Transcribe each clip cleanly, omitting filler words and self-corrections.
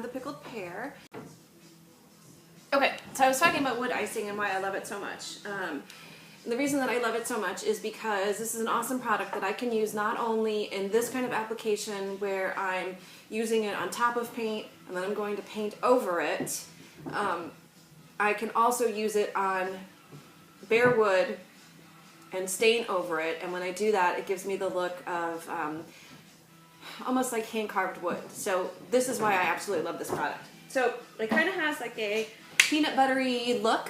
the pickled pear. Okay, so I was talking about wood icing and why I love it so much. The reason that I love it so much is because this is an awesome product that I can use not only in this kind of application where I'm using it on top of paint and then I'm going to paint over it. I can also use it on bare wood and stain over it, and when I do that it gives me the look of almost like hand carved wood. So this is why I absolutely love this product. So it kind of has like a peanut buttery look,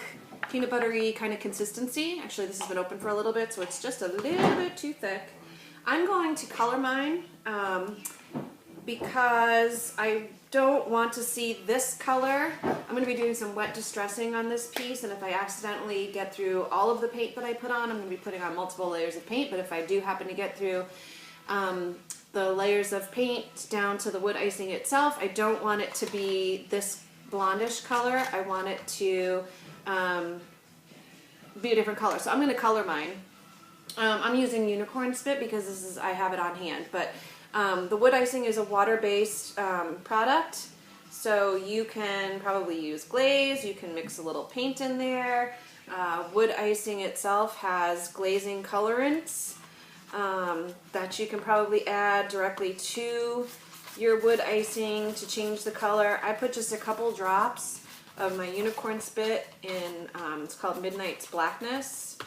peanut buttery kind of consistency. Actually, this has been open for a little bit, so it's just a little bit too thick. I'm going to color mine because I don't want to see this color. I'm going to be doing some wet distressing on this piece, and if I accidentally get through all of the paint that I put on, I'm going to be putting on multiple layers of paint, but if I do happen to get through the layers of paint down to the wood icing itself, I don't want it to be this blondish color. I want it to be a different color. So I'm going to color mine. I'm using unicorn spit because I have it on hand, but the wood icing is a water-based product, so you can probably use glaze, you can mix a little paint in there. Wood icing itself has glazing colorants that you can probably add directly to your wood icing to change the color. I put just a couple drops of my unicorn spit in, it's called Midnight's Blackness.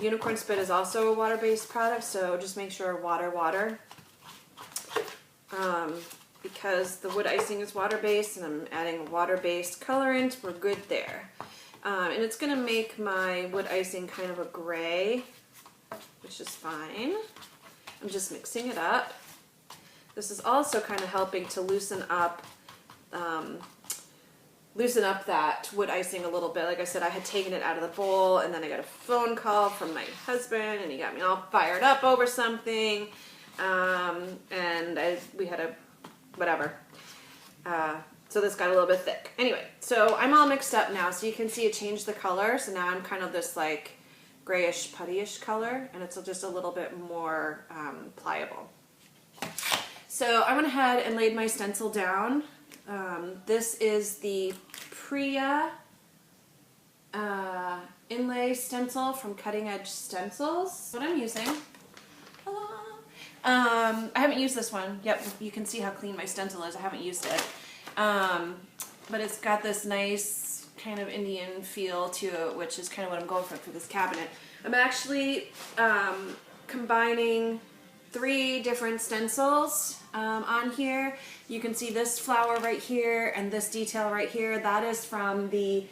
Unicorn spit is also a water-based product, so just make sure water. Because the wood icing is water-based and I'm adding a water-based colorant, we're good there. And it's going to make my wood icing kind of a gray, which is fine. I'm just mixing it up. This is also kind of helping to loosen up that wood icing a little bit. Like I said, I had taken it out of the bowl, and then I got a phone call from my husband, and he got me all fired up over something. And we had a whatever. So this got a little bit thick. Anyway, so I'm all mixed up now, so you can see it changed the color. So now I'm kind of this like grayish puttyish color, and it's just a little bit more pliable. So I went ahead and laid my stencil down. This is the Priya inlay stencil from Cutting Edge Stencils. What I'm using. I haven't used this one. Yep, you can see how clean my stencil is. I haven't used it. But it's got this nice kind of Indian feel to it, which is kind of what I'm going for this cabinet. I'm actually combining 3 different stencils on here. You can see this flower right here and this detail right here. That is from the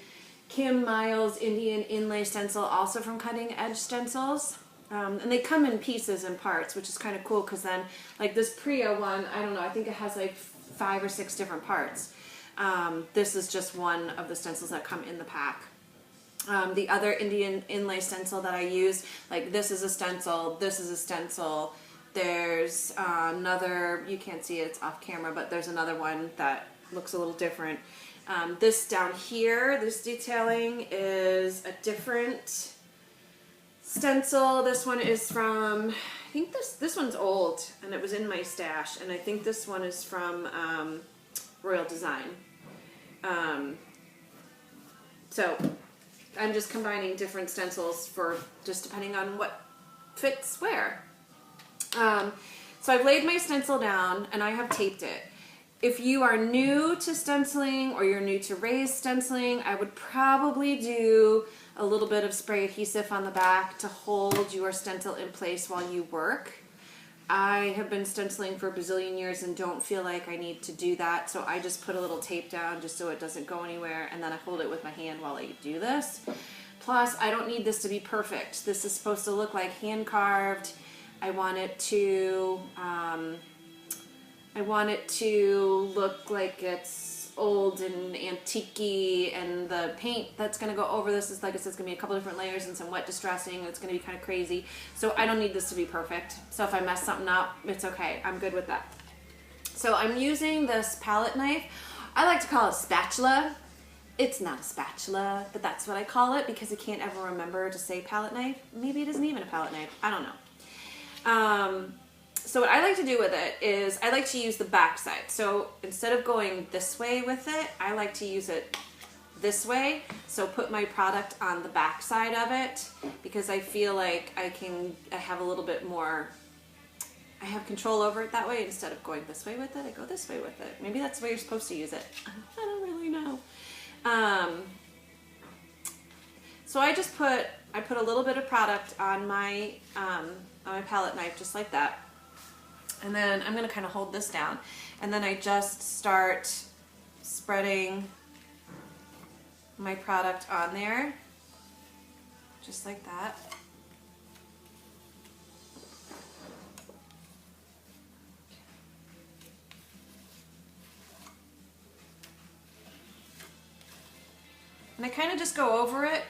Kim Miles Indian Inlay Stencil, also from Cutting Edge Stencils. And they come in pieces and parts, which is kind of cool because then, like this Priya one, I don't know, I think it has like 5 or 6 different parts. This is just one of the stencils that come in the pack. The other Indian inlay stencil that I use, like this is a stencil, this is a stencil. There's another, you can't see it, it's off camera, but there's another one that looks a little different. This down here, this detailing is a different stencil. This one is from, I think this one's old and it was in my stash, and I think this one is from Royal Design. So I'm just combining different stencils for just depending on what fits where. So I've laid my stencil down and I have taped it. If you are new to stenciling or you're new to raised stenciling, I would probably do a little bit of spray adhesive on the back to hold your stencil in place while you work. I have been stenciling for a bazillion years and don't feel like I need to do that, so I just put a little tape down just so it doesn't go anywhere, and then I hold it with my hand while I do this. Plus, I don't need this to be perfect. This is supposed to look like hand carved. I want it to look like it's old and antique-y, and the paint that's going to go over this is, like I said, it's going to be a couple different layers and some wet distressing. It's going to be kind of crazy. So I don't need this to be perfect. So if I mess something up, it's okay. I'm good with that. So I'm using this palette knife. I like to call it a spatula. It's not a spatula, but that's what I call it because I can't ever remember to say palette knife. Maybe it isn't even a palette knife. I don't know. So what I like to do with it is I like to use the back side. So instead of going this way with it, I like to use it this way. So put my product on the back side of it because I feel like I have a little bit more, I have control over it that way. Instead of going this way with it, I go this way with it. Maybe that's the way you're supposed to use it. I don't really know. So I put a little bit of product on my palette knife just like that. And then I'm going to kind of hold this down. And then I just start spreading my product on there. Just like that. And I kind of just go over it.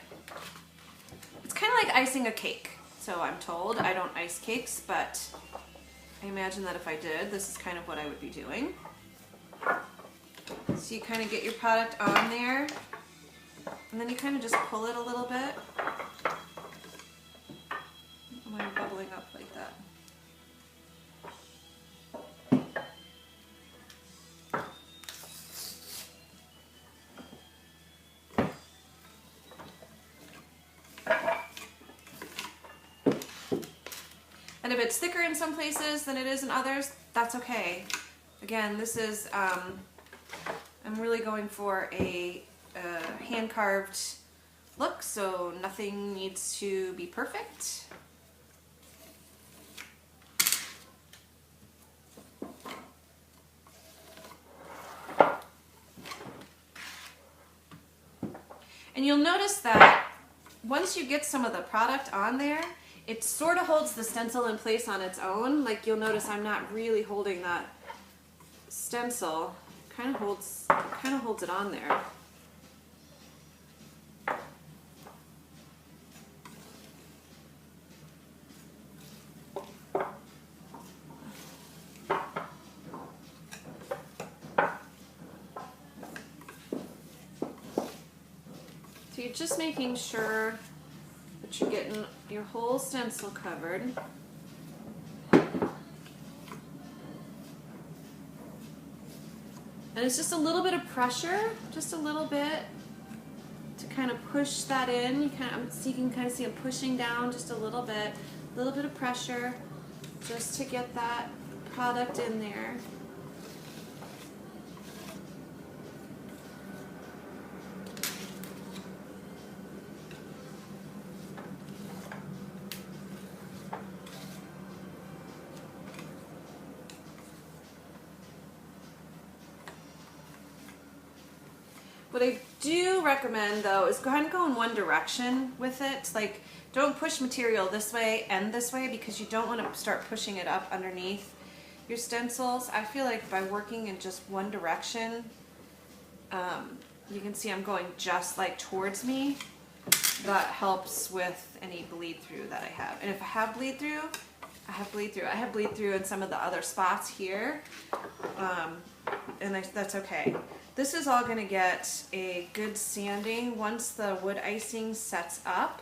It's kind of like icing a cake. So I'm told. I don't ice cakes, but I imagine that if I did, this is kind of what I would be doing. So you kind of get your product on there, and then you kind of just pull it a little bit. When you're bubbling up like that. And if it's thicker in some places than it is in others, that's okay. Again, this is, I'm really going for a hand-carved look, so nothing needs to be perfect. And you'll notice that once you get some of the product on there, it sort of holds the stencil in place on its own. Like you'll notice I'm not really holding that stencil. Kind of holds it on there. So you're just making sure that you're getting your whole stencil covered. And it's just a little bit of pressure, just a little bit to kind of push that in. You can kind of see I'm pushing down just a little bit of pressure just to get that product in there. What I do recommend though is kind of go in one direction with it. Like don't push material this way and this way because you don't want to start pushing it up underneath your stencils. I feel like by working in just one direction, you can see I'm going just like towards me. That helps with any bleed through that I have. And if I have bleed through, I have bleed through. I have bleed through in some of the other spots here, and that's okay. This is all going to get a good sanding once the wood icing sets up.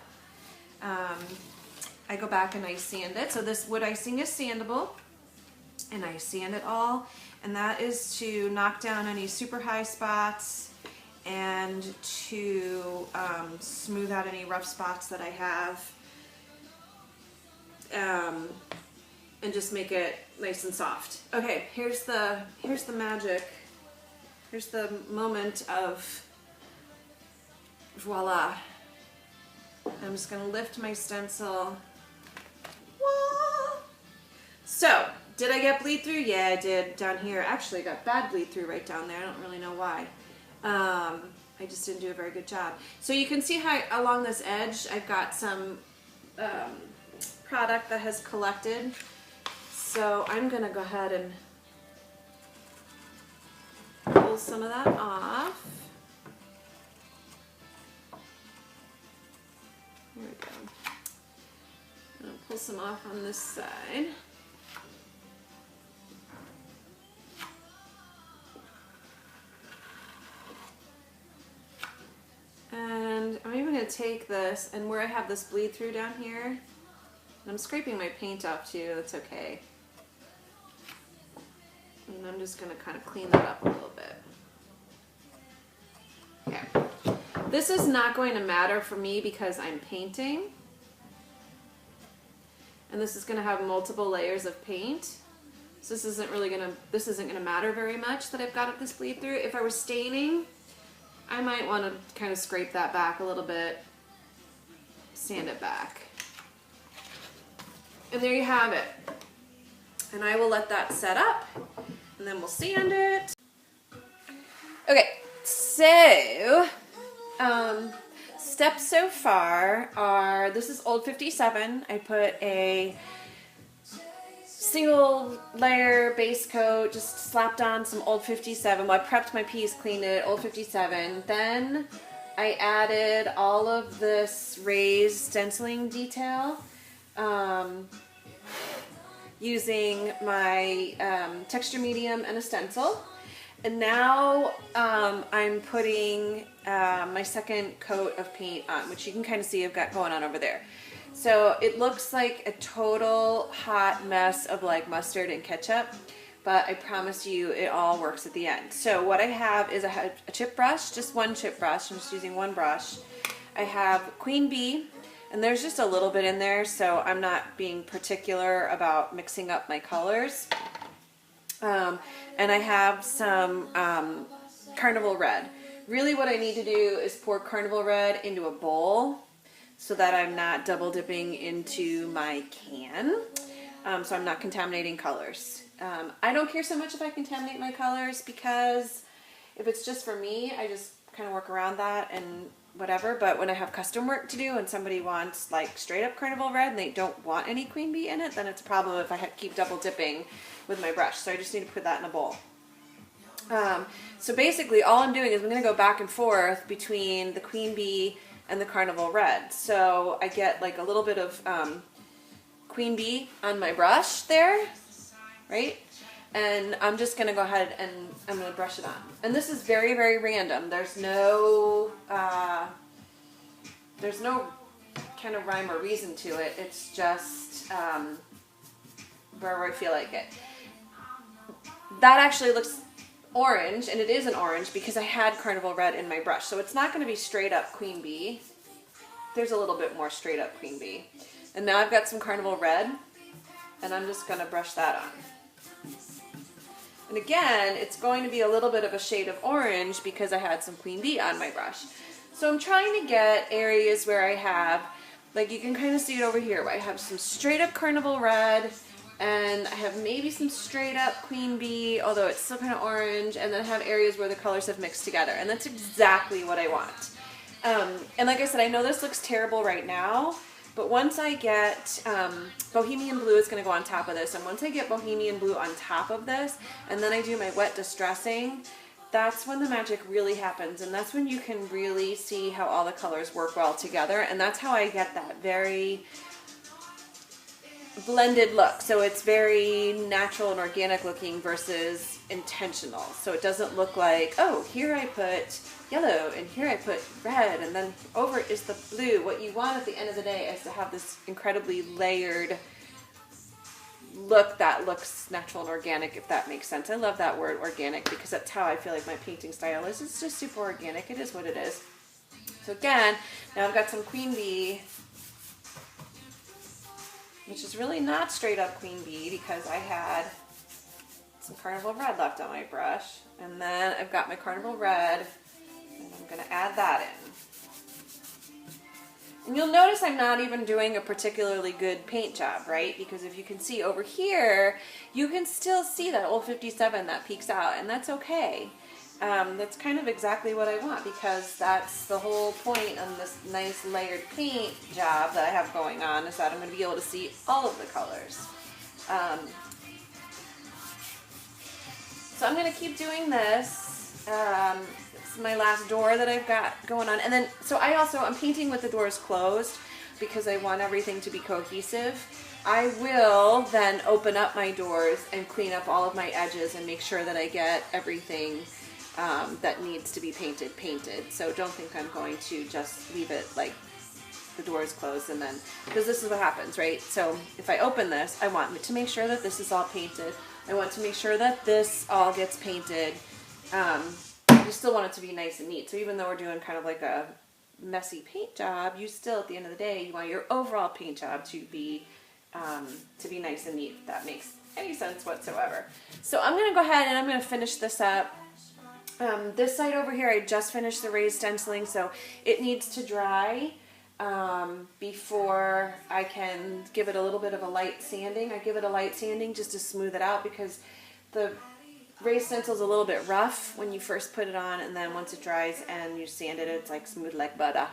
I go back and I sand it. So this wood icing is sandable, and I sand it all, and that is to knock down any super high spots and to smooth out any rough spots that I have, and just make it nice and soft. Okay, here's the magic. Here's the moment of voila. I'm just gonna lift my stencil. Whoa. So, did I get bleed through? Yeah, I did down here. Actually, I got bad bleed through right down there. I don't really know why. I just didn't do a very good job. So you can see how along this edge I've got some product that has collected. So I'm gonna go ahead and pull some of that off. There we go. I'm gonna pull some off on this side. And I'm even going to take this, and where I have this bleed through down here, and I'm scraping my paint off too, that's okay. And I'm just gonna kind of clean that up a little bit. Okay. This is not going to matter for me because I'm painting. And this is gonna have multiple layers of paint. So this isn't gonna matter very much that I've got this bleed through. If I was staining, I might want to kind of scrape that back a little bit, sand it back. And there you have it. And I will let that set up, and then we'll sand it. Okay, so steps so far are, this is Old 57. I put a single layer base coat, just slapped on some Old 57. Well, I prepped my piece, cleaned it, Old 57. Then I added all of this raised stenciling detail using my texture medium and a stencil. And now I'm putting my second coat of paint on, which you can kind of see I've got going on over there. So it looks like a total hot mess of like mustard and ketchup, but I promise you it all works at the end. So what I have is a chip brush, just one chip brush. I'm just using one brush. I have Queen Bee, and there's just a little bit in there, so I'm not being particular about mixing up my colors. And I have some Carnival Red. Really what I need to do is pour Carnival Red into a bowl so that I'm not double dipping into my can, so I'm not contaminating colors. I don't care so much if I contaminate my colors, because if it's just for me, I just kind of work around that and whatever. But when I have custom work to do and somebody wants like straight up Carnival Red and they don't want any Queen Bee in it, then it's a problem if I keep double dipping with my brush. So I just need to put that in a bowl. So basically all I'm doing is I'm going to go back and forth between the Queen Bee and the Carnival Red. So I get like a little bit of Queen Bee on my brush there, right? And I'm just going to go ahead and I'm going to brush it on. And this is very, very random. There's no kind of rhyme or reason to it. It's just wherever I feel like it. That actually looks orange, and it is an orange because I had Carnival Red in my brush. So it's not going to be straight up Queen Bee. There's a little bit more straight up Queen Bee. And now I've got some Carnival Red, and I'm just going to brush that on. And again, it's going to be a little bit of a shade of orange because I had some Queen Bee on my brush. So I'm trying to get areas where I have, like you can kind of see it over here, where I have some straight up Carnival Red, and I have maybe some straight up Queen Bee, although it's still kind of orange, and then I have areas where the colors have mixed together, and that's exactly what I want. And like I said, I know this looks terrible right now, but once I get, Bohemian Blue is going to go on top of this, and once I get Bohemian Blue on top of this, and then I do my wet distressing, that's when the magic really happens, and that's when you can really see how all the colors work well together, and that's how I get that very blended look. So it's very natural and organic looking versus intentional. So it doesn't look like, oh, here I put yellow and here I put red and then over is the blue. What you want at the end of the day is to have this incredibly layered look that looks natural and organic, if that makes sense. I love that word organic because that's how I feel like my painting style is. It's just super organic. It is what it is. So again, now I've got some Queen Bee, which is really not straight up Queen Bee because I had some Carnival Red left on my brush. And then I've got my Carnival Red, and I'm going to add that in. And you'll notice I'm not even doing a particularly good paint job, right? Because if you can see over here, you can still see that old 57 that peeks out, and that's okay. That's kind of exactly what I want, because that's the whole point on this nice layered paint job that I have going on, is that I'm going to be able to see all of the colors. So I'm going to keep doing this. This is my last door that I've got going on. And then, so I'm painting with the doors closed because I want everything to be cohesive. I will then open up my doors and clean up all of my edges and make sure that I get everything that needs to be painted. So don't think I'm going to just leave it like the door is closed, and then, because this is what happens, right? So if I open this, I want to make sure that this is all painted. I want to make sure that this all gets painted. You still want it to be nice and neat. So even though we're doing kind of like a messy paint job, you still, at the end of the day, you want your overall paint job to be nice and neat, if that makes any sense whatsoever. So I'm going to go ahead and I'm going to finish this up. This side over here, I just finished the raised stenciling, so it needs to dry before I can give it a little bit of a light sanding. I give it a light sanding just to smooth it out, because the raised stencil is a little bit rough when you first put it on, and then once it dries and you sand it, it's like smooth like butter.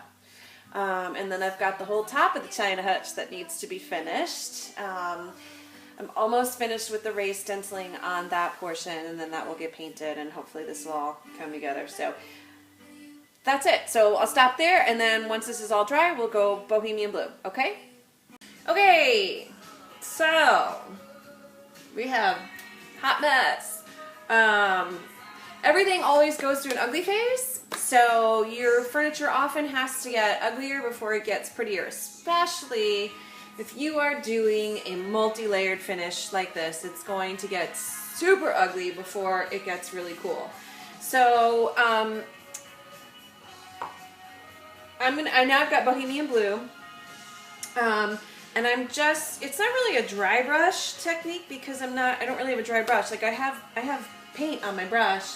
And then I've got the whole top of the China hutch that needs to be finished. I'm almost finished with the raised stenciling on that portion, and then that will get painted, and hopefully this will all come together. So that's it. So I'll stop there, and then once this is all dry, we'll go Bohemian Blue, okay? Okay, so we have hot mess. Everything always goes through an ugly phase, so your furniture often has to get uglier before it gets prettier, especially if you are doing a multi-layered finish like this. It's going to get super ugly before it gets really cool. So I now I've got Bohemian Blue, and I'm just, it's not really a dry brush technique, because I don't really have a dry brush. Like I have paint on my brush,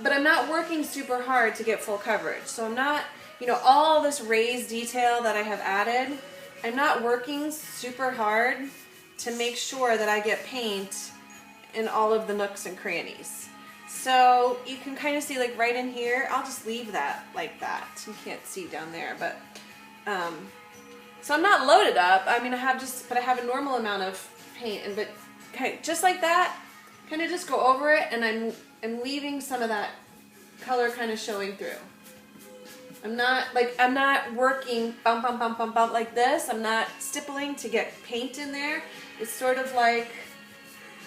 but I'm not working super hard to get full coverage. So I'm not, you know, all this raised detail that I have added, I'm not working super hard to make sure that I get paint in all of the nooks and crannies. So you can kind of see, like right in here, I'll just leave that like that. You can't see down there, but so I'm not loaded up. I mean, I have a normal amount of paint, and but okay, just like that, kind of just go over it, and I'm leaving some of that color kind of showing through. I'm not working bump, bump, bump, bump, bump like this. I'm not stippling to get paint in there. It's sort of like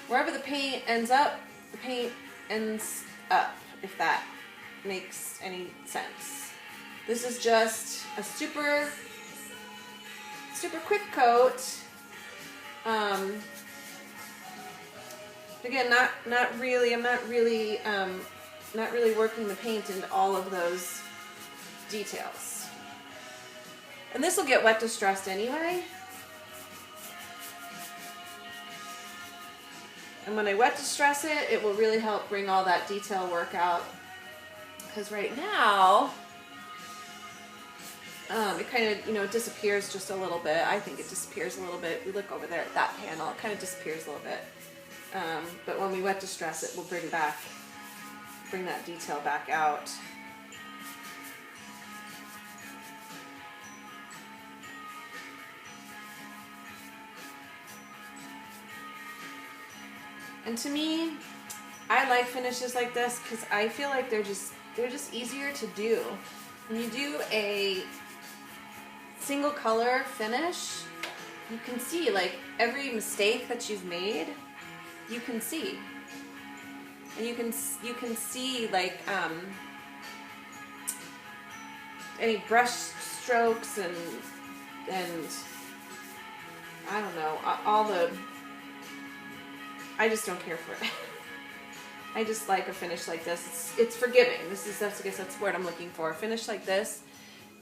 wherever the paint ends up, the paint ends up, if that makes any sense. This is just a super quick coat. Again, I'm not really working the paint into all of those details. And this will get wet distressed anyway. And when I wet distress it, it will really help bring all that detail work out. Because right now, it kind of, you know, disappears just a little bit. I think it disappears a little bit. We look over there at that panel, it kind of disappears a little bit. But when we wet distress it, we'll bring that detail back out. And to me, I like finishes like this because I feel like they're just easier to do. When you do a single color finish, you can see like every mistake that you've made, you can see. And you can see like any brush strokes and I don't know, all the, I just don't care for it. I just like a finish like this. It's forgiving. I guess that's the word I'm looking for. A finish like this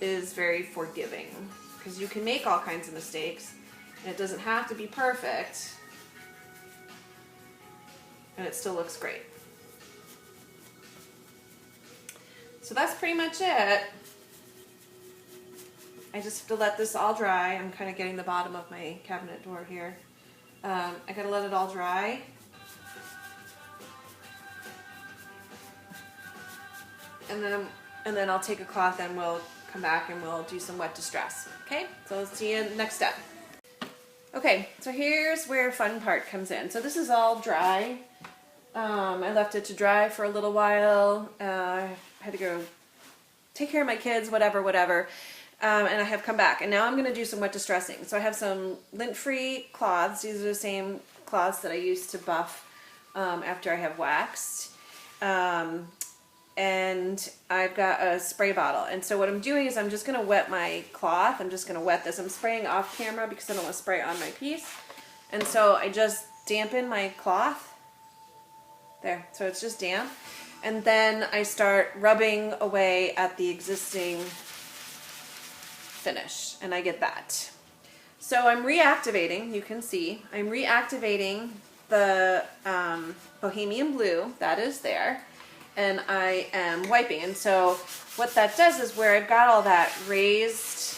is very forgiving because you can make all kinds of mistakes and it doesn't have to be perfect and it still looks great. So that's pretty much it. I just have to let this all dry. I'm kind of getting the bottom of my cabinet door here. I gotta let it all dry. And then I'll take a cloth and we'll come back and we'll do some wet distress. Okay, so let's see you in the next step. Okay, so here's where fun part comes in. So this is all dry. I left it to dry for a little while. I had to go take care of my kids, whatever. And I have come back. And now I'm going to do some wet distressing. So I have some lint-free cloths. These are the same cloths that I use to buff after I have waxed. and I've got a spray bottle. And so what I'm doing is I'm just going to wet my cloth. I'm just going to wet this. I'm spraying off camera because I don't want to spray on my piece. And so I just dampen my cloth. There, so it's just damp. And then I start rubbing away at the existing finish, and I get that. So I'm reactivating, you can see, I'm reactivating the Bohemian Blue, that is there, and I am wiping. And so what that does is where I've got all that raised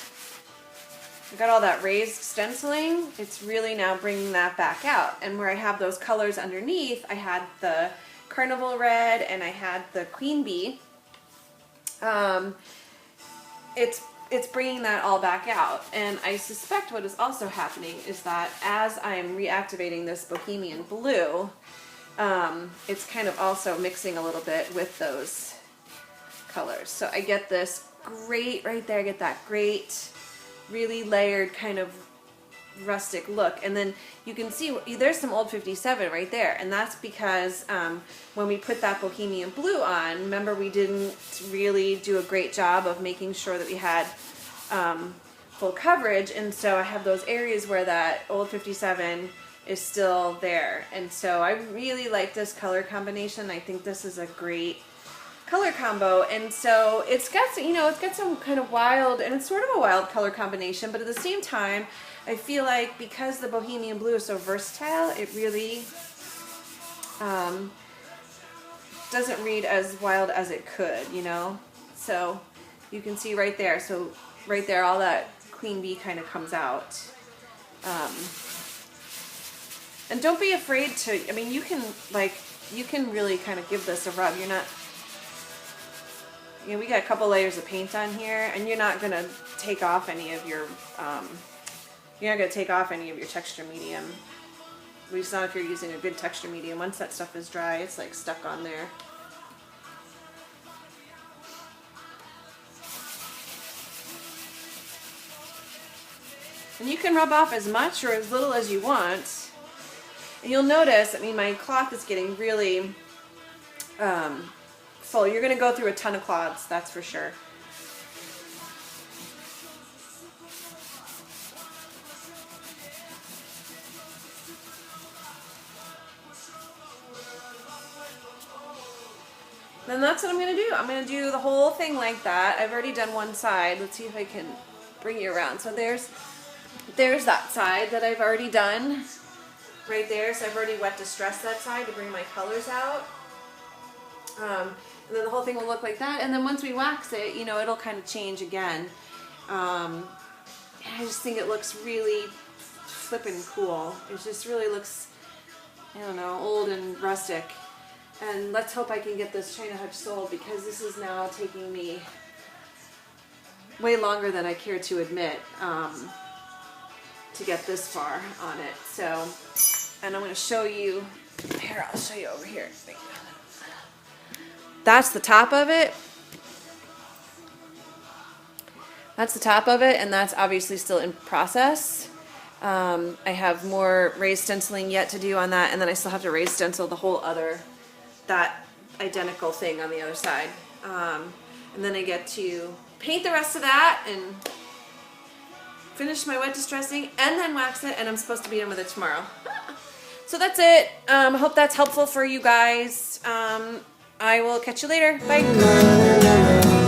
stenciling, it's really now bringing that back out. And where I have those colors underneath, I had the Carnival Red and I had the Queen Bee. It's bringing that all back out. And I suspect what is also happening is that as I'm reactivating this Bohemian Blue, it's kind of also mixing a little bit with those colors. So I get this great, right there, I get that great, really layered kind of rustic look. And then you can see there's some Old 57 right there, and that's because when we put that Bohemian Blue on, remember we didn't really do a great job of making sure that we had full coverage, and so I have those areas where that Old 57 is still there. And so I really like this color combination. I think this is a great color combo. And so it's got, you know, it's got some kind of wild, and it's sort of a wild color combination, but at the same time I feel like because the Bohemian Blue is so versatile, it really doesn't read as wild as it could, you know. So you can see right there, so right there all that Queen Bee kind of comes out. And don't be afraid to, I mean, you can really kind of give this a rub. You're not, you know, we got a couple layers of paint on here, and you're not going to take off any of your texture medium. At least not if you're using a good texture medium. Once that stuff is dry, it's like stuck on there. And you can rub off as much or as little as you want. And you'll notice, I mean, my cloth is getting really full. You're going to go through a ton of cloths, that's for sure. Then that's what I'm going to do. I'm going to do the whole thing like that. I've already done one side. Let's see if I can bring you around. So there's that side that I've already done right there. So I've already wet distressed that side to bring my colors out. And then the whole thing will look like that. And then once we wax it, you know, it'll kind of change again. I just think it looks really flippin' cool. It just really looks, I don't know, old and rustic. And let's hope I can get this China Hutch sold, because this is now taking me way longer than I care to admit to get this far on it. So, and I'm going to show you, here, I'll show you over here. That's the top of it. That's the top of it, and that's obviously still in process. I have more raised stenciling yet to do on that, and then I still have to raise stencil the whole other, that identical thing on the other side. And then I get to paint the rest of that and finish my wet distressing and then wax it, and I'm supposed to be done with it tomorrow. So that's it. I hope that's helpful for you guys. I will catch you later. Bye.